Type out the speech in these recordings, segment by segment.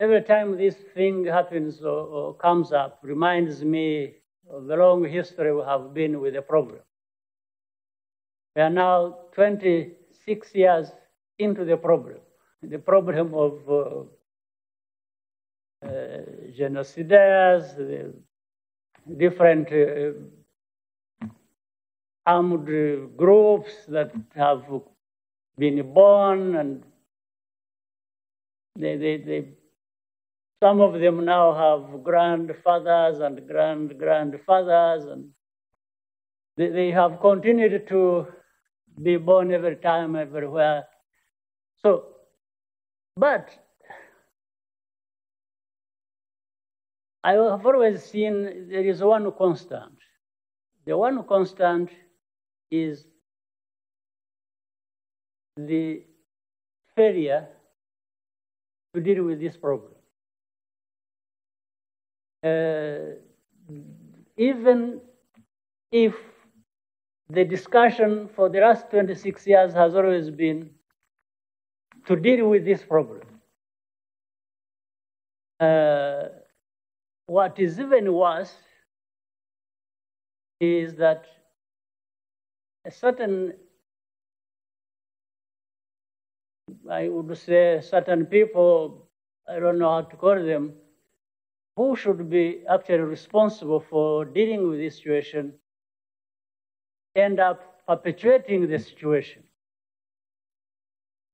every time this thing happens or comes up, reminds me of the long history we have been with the program. We are now 26 years into the problem of genocidaires, the different armed groups that have been born, and some of them now have grandfathers and grandfathers, and they have continued to be born every time, everywhere. So, but I have always seen there is one constant. The one constant is the failure to deal with this problem. Even if the discussion for the last 26 years has always been to deal with this problem, what is even worse is that a certain, I would say, certain people, I don't know how to call them, who should be actually responsible for dealing with this situation, end up perpetuating the situation.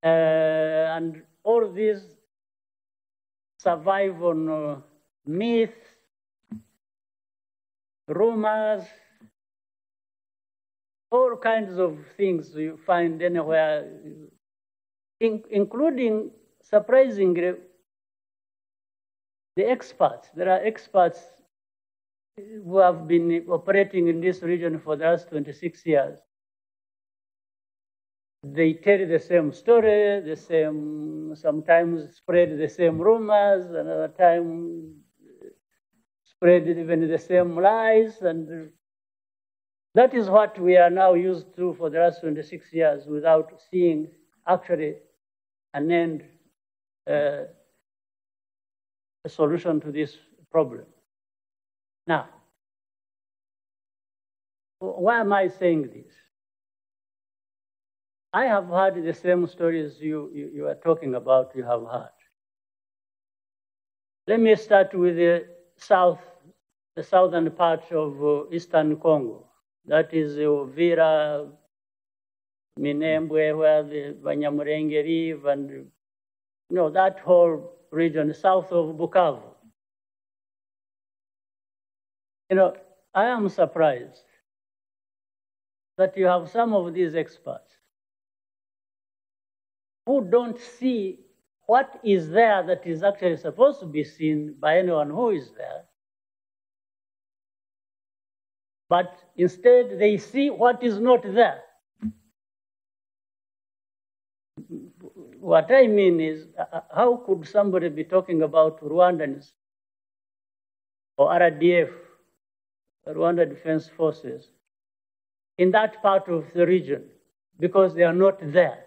And all these survive on myths, rumors, all kinds of things you find anywhere, including, surprisingly, the experts. There are experts who have been operating in this region for the last 26 years. They tell the same story, the same, sometimes spread the same rumors, another time spread even the same lies, and that is what we are now used to for the last 26 years without seeing actually an end, a solution to this problem. Now, why am I saying this? I have heard the same stories you are talking about, you have heard. Let me start with the southern part of Eastern Congo. That is Uvira, Minembwe, where the Banyamulenge live, and that whole region south of Bukavu. I am surprised that you have some of these experts who don't see what is there that is actually supposed to be seen by anyone who is there. But instead, they see what is not there. What I mean is, how could somebody be talking about Rwandans or RDF, Rwanda Defense Forces, in that part of the region, because they are not there?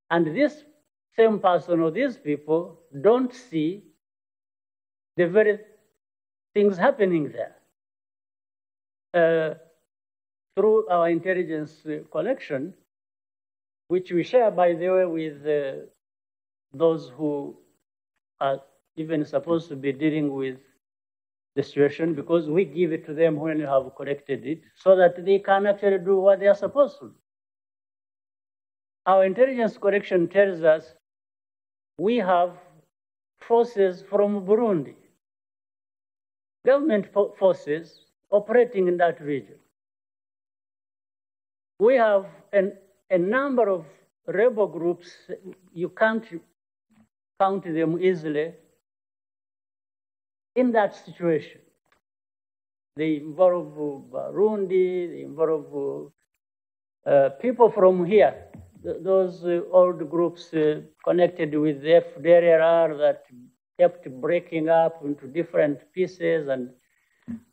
And this same person or these people don't see the very things happening there. Through our intelligence collection, which we share, by the way, with those who are even supposed to be dealing with the situation, because we give it to them when we have collected it, so that they can actually do what they are supposed to do. Our intelligence collection tells us we have forces from Burundi, government forces operating in that region. We have a number of rebel groups, you can't count them easily, in that situation. They involve Burundi, they involve people from here, those old groups connected with the FDLR that kept breaking up into different pieces, and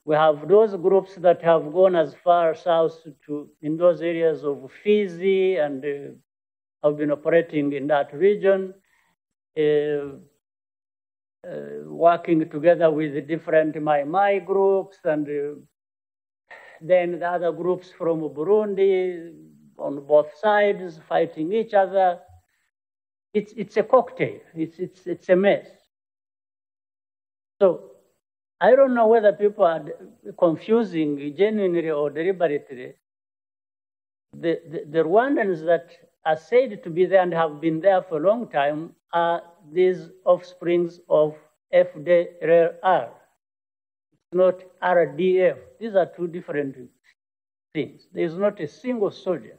we have those groups that have gone as far south in those areas of Fizi and have been operating in that region. working together with the different Mai groups, and then the other groups from Burundi on both sides fighting each other. It's a cocktail. It's a mess. So I don't know whether people are confusing genuinely or deliberately the Rwandans that are said to be there and have been there for a long time are these offsprings of FDLR. It's not RDF. These are two different things. There is not a single soldier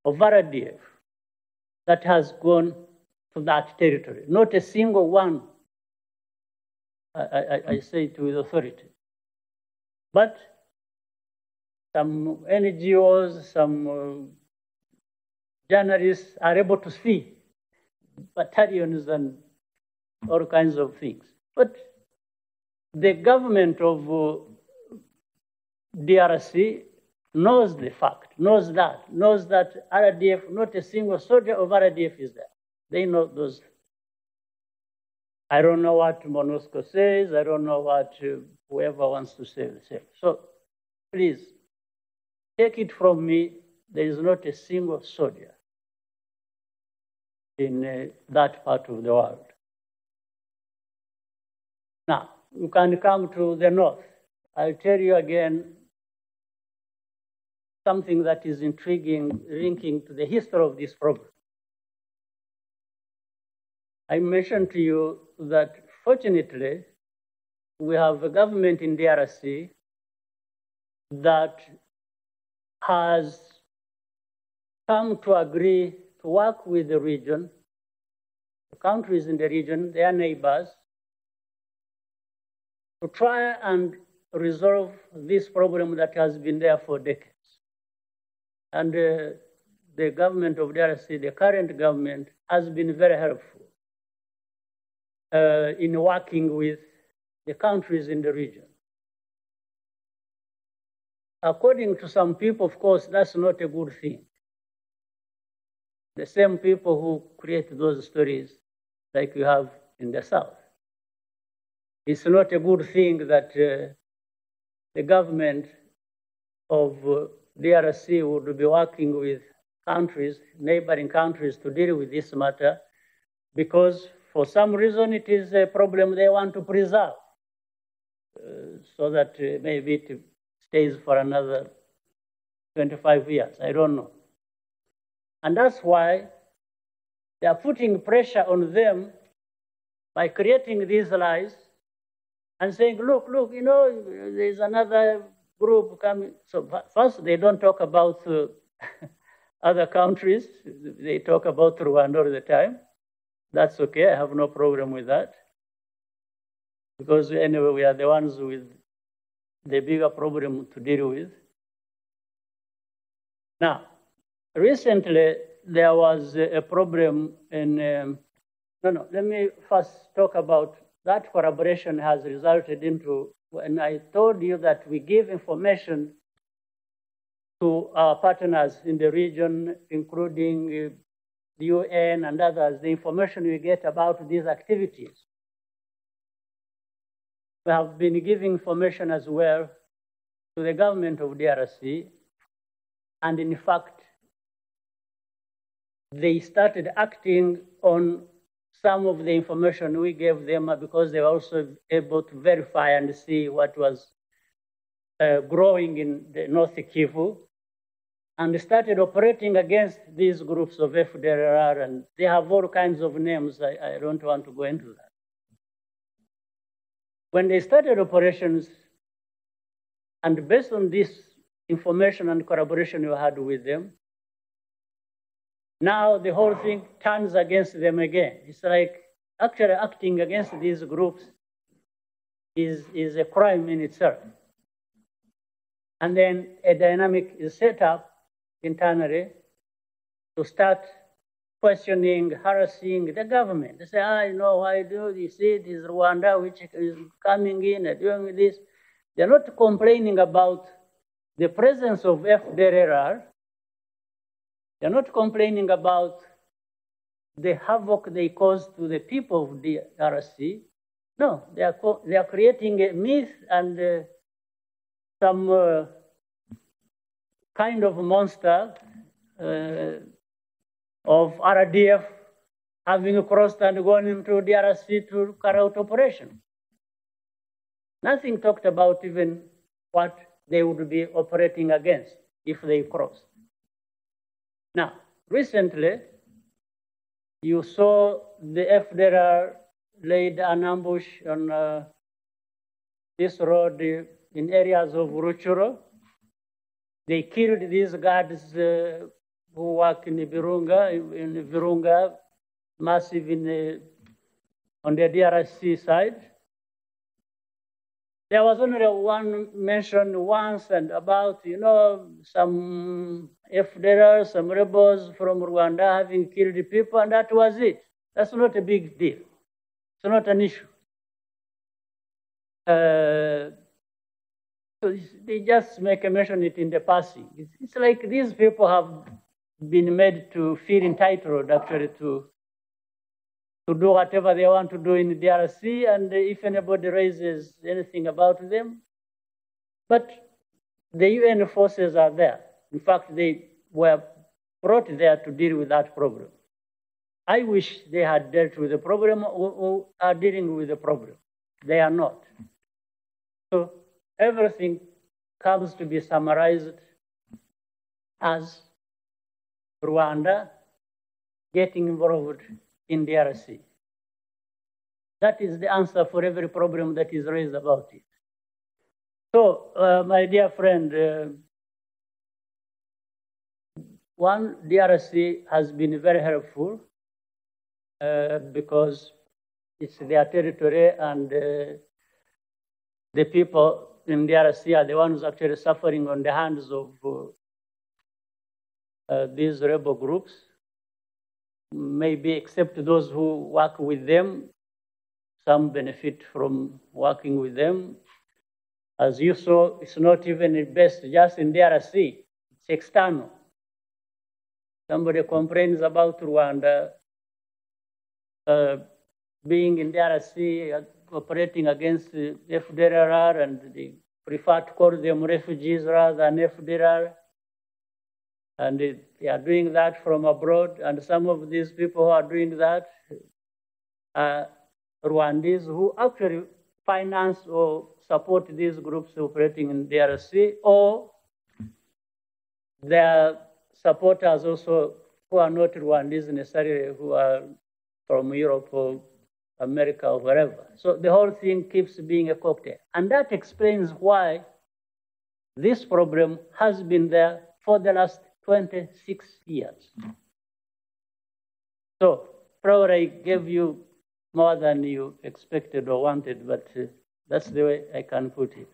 of RDF that has gone to that territory. Not a single one. I say it with authority. But some NGOs, some journalists are able to see battalions and all kinds of things. But the government of DRC knows the fact, knows that RDF, not a single soldier of RDF is there. They know those. I don't know what MONUSCO says. I don't know what whoever wants to say. So please, take it from me, there is not a single soldier in that part of the world. Now, you can come to the north. I'll tell you again something that is intriguing, linking to the history of this problem. I mentioned to you that fortunately, we have a government in DRC that has come to agree to work with the region, the countries in the region, their neighbors, to try and resolve this problem that has been there for decades. And the government of DRC, the current government, has been very helpful in working with the countries in the region. According to some people, of course, that's not a good thing. The same people who create those stories, like you have in the South. It's not a good thing that the government of DRC would be working with countries, neighboring countries, to deal with this matter, because for some reason it is a problem they want to preserve, so that maybe it stays for another 25 years. I don't know. And that's why they are putting pressure on them by creating these lies and saying, look, you know, there's another group coming. So first, they don't talk about other countries. They talk about Rwanda all the time. That's okay. I have no problem with that. Because anyway, we are the ones with the bigger problem to deal with. Now, recently, there was a problem in, let me first talk about that collaboration has resulted into, when I told you that we give information to our partners in the region, including the UN and others, the information we get about these activities. We have been giving information as well to the government of DRC, and in fact, they started acting on some of the information we gave them because they were also able to verify and see what was growing in the North Kivu, and started operating against these groups of FDLR, and they have all kinds of names. I don't want to go into that. When they started operations, and based on this information and collaboration you had with them, now the whole thing turns against them again. It's like actually acting against these groups is a crime in itself. And then a dynamic is set up internally to start questioning, harassing the government. They say, you know, why do you see it is Rwanda which is coming in and doing this? They're not complaining about the presence of FDLR. They're not complaining about the havoc they cause to the people of the DRC. No, they are creating a myth and some kind of monster of RDF having crossed and gone into DRC to carry out operation. Nothing talked about even what they would be operating against if they crossed. Now, recently, you saw the FDLR laid an ambush on this road in areas of Ruchuro. They killed these guards who work in Virunga, massive on the DRC side. There was only one mention once and about, some FDLR, some rebels from Rwanda having killed people, and that was it. That's not a big deal. It's not an issue. So they just make a mention it in the passing. It's like these people have been made to feel entitled, actually, to do whatever they want to do in the DRC, and if anybody raises anything about them. But the UN forces are there. In fact, they were brought there to deal with that problem. I wish they had dealt with the problem or are dealing with the problem. They are not. So everything comes to be summarized as Rwanda getting involved in DRC. That is the answer for every problem that is raised about it. So, my dear friend, one, DRC has been very helpful because it's their territory, and the people in DRC are the ones actually suffering on the hands of these rebel groups. Maybe except those who work with them, some benefit from working with them. As you saw, it's not even based just in DRC, it's external. Somebody complains about Rwanda being in DRC, operating against the FDLR, and they prefer to call them refugees rather than FDLR. And they are doing that from abroad. And some of these people who are doing that are Rwandese who actually finance or support these groups operating in DRC, or their supporters also who are not Rwandese necessarily, who are from Europe or America or wherever. So the whole thing keeps being a cocktail. And that explains why this problem has been there for the last 26 years. So probably I gave you more than you expected or wanted, but that's the way I can put it.